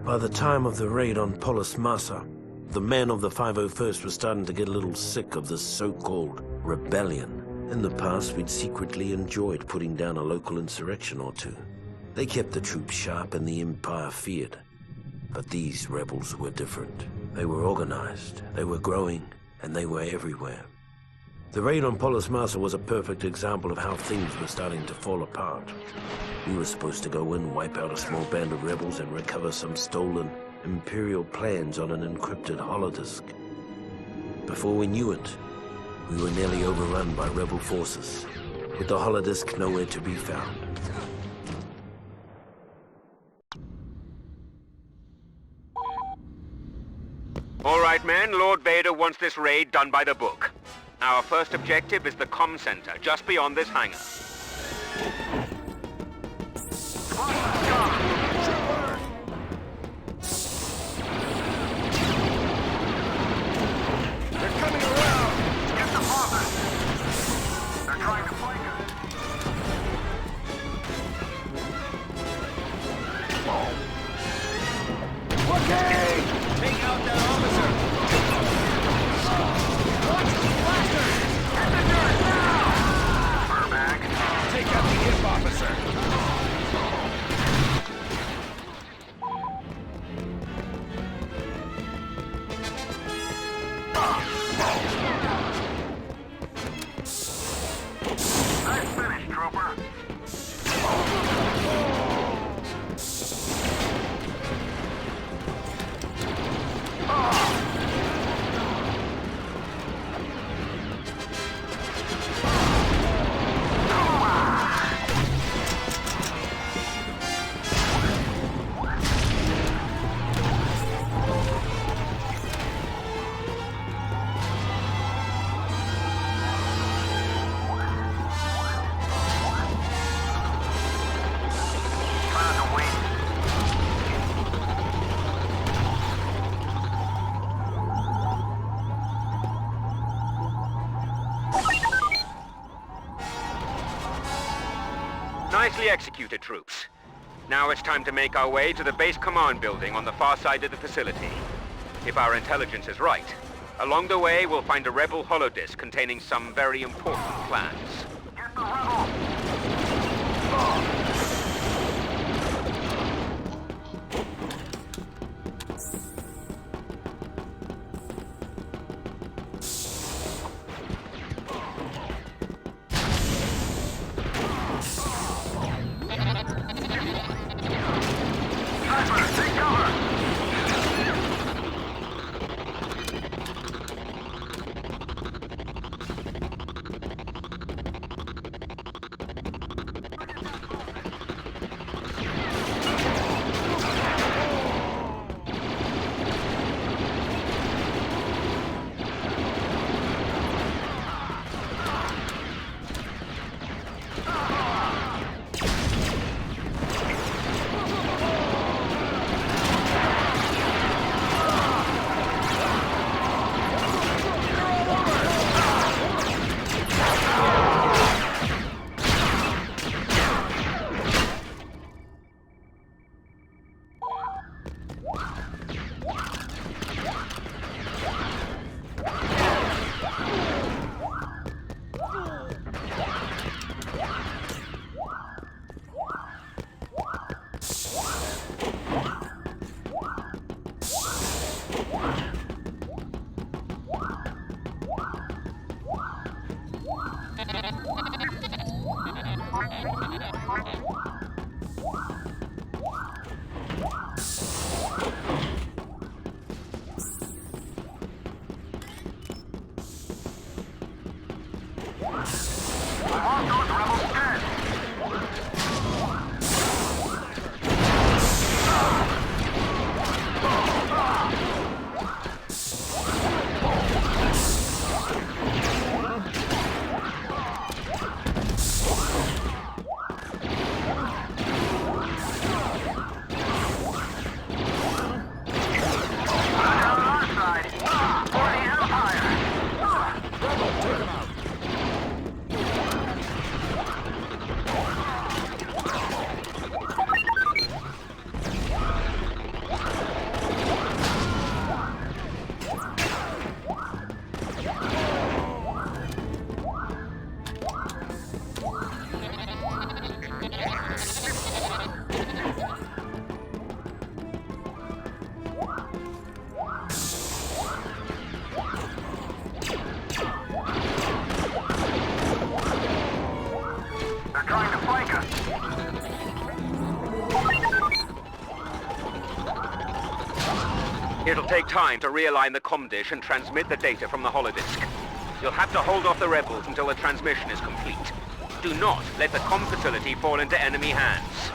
By the time of the raid on Polis Massa, the men of the 501st were starting to get a little sick of this so-called rebellion. In the past, we'd secretly enjoyed putting down a local insurrection or two. They kept the troops sharp and the Empire feared. But these rebels were different. They were organized, they were growing, and they were everywhere. The raid on Polis Massa was a perfect example of how things were starting to fall apart. We were supposed to go in, wipe out a small band of rebels, and recover some stolen Imperial plans on an encrypted holodisk. Before we knew it, we were nearly overrun by rebel forces, with the holodisk nowhere to be found. All right, men, Lord Vader wants this raid done by the book. Our first objective is the comm center, just beyond this hangar. They're coming around! Get the bosses! They're trying to flank us. Okay! Take out that officer! Watch the blaster! Get the dirt now! Furback. Take out the hip officer! Nice finish, trooper. Nicely executed, troops. Now it's time to make our way to the base command building on the far side of the facility. If our intelligence is right, along the way we'll find a rebel holodisk containing some very important plans. Get the rebel! Sniper, take cover! I want those rebels dead! On our side! For the Empire! Rebel, take him out. It'll take time to realign the comm dish and transmit the data from the holodisk. You'll have to hold off the rebels until the transmission is complete. Do not let the comm facility fall into enemy hands.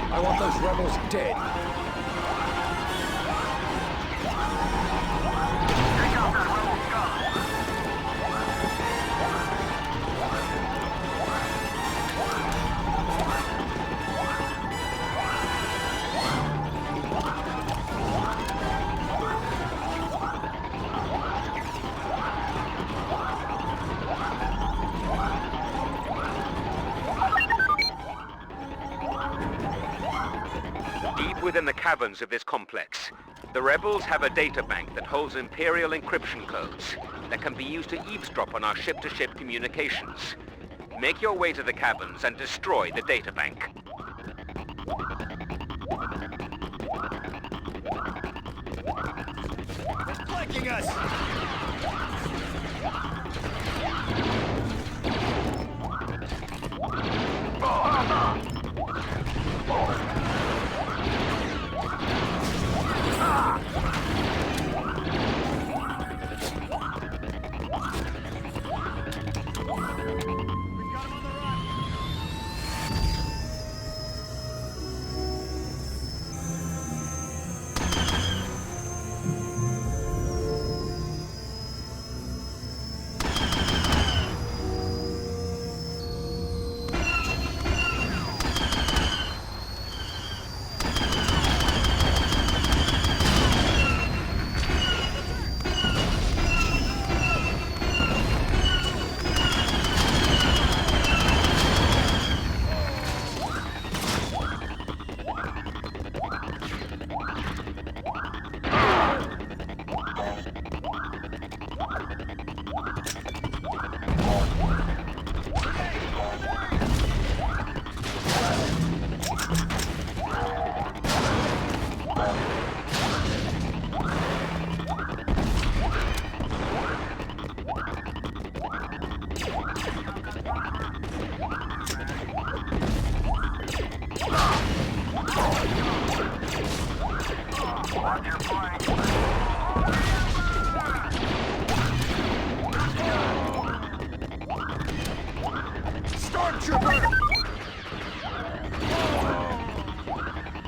I want those rebels dead. Deep within the caverns of this complex, the rebels have a data bank that holds Imperial encryption codes that can be used to eavesdrop on our ship-to-ship communications. Make your way to the caverns and destroy the data bank. They're flanking us!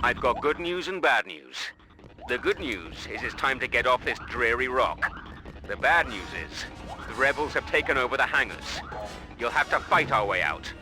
I've got good news and bad news. The good news is it's time to get off this dreary rock. The bad news is the rebels have taken over the hangars. You'll have to fight our way out.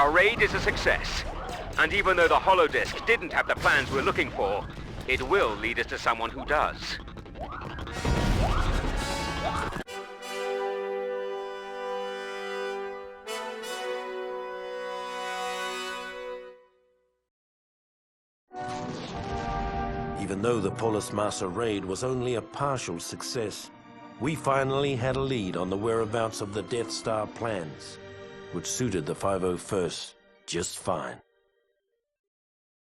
Our raid is a success. And even though the holodisk didn't have the plans we're looking for, it will lead us to someone who does. Even though the Polis Massa raid was only a partial success, we finally had a lead on the whereabouts of the Death Star plans, which suited the 501st just fine.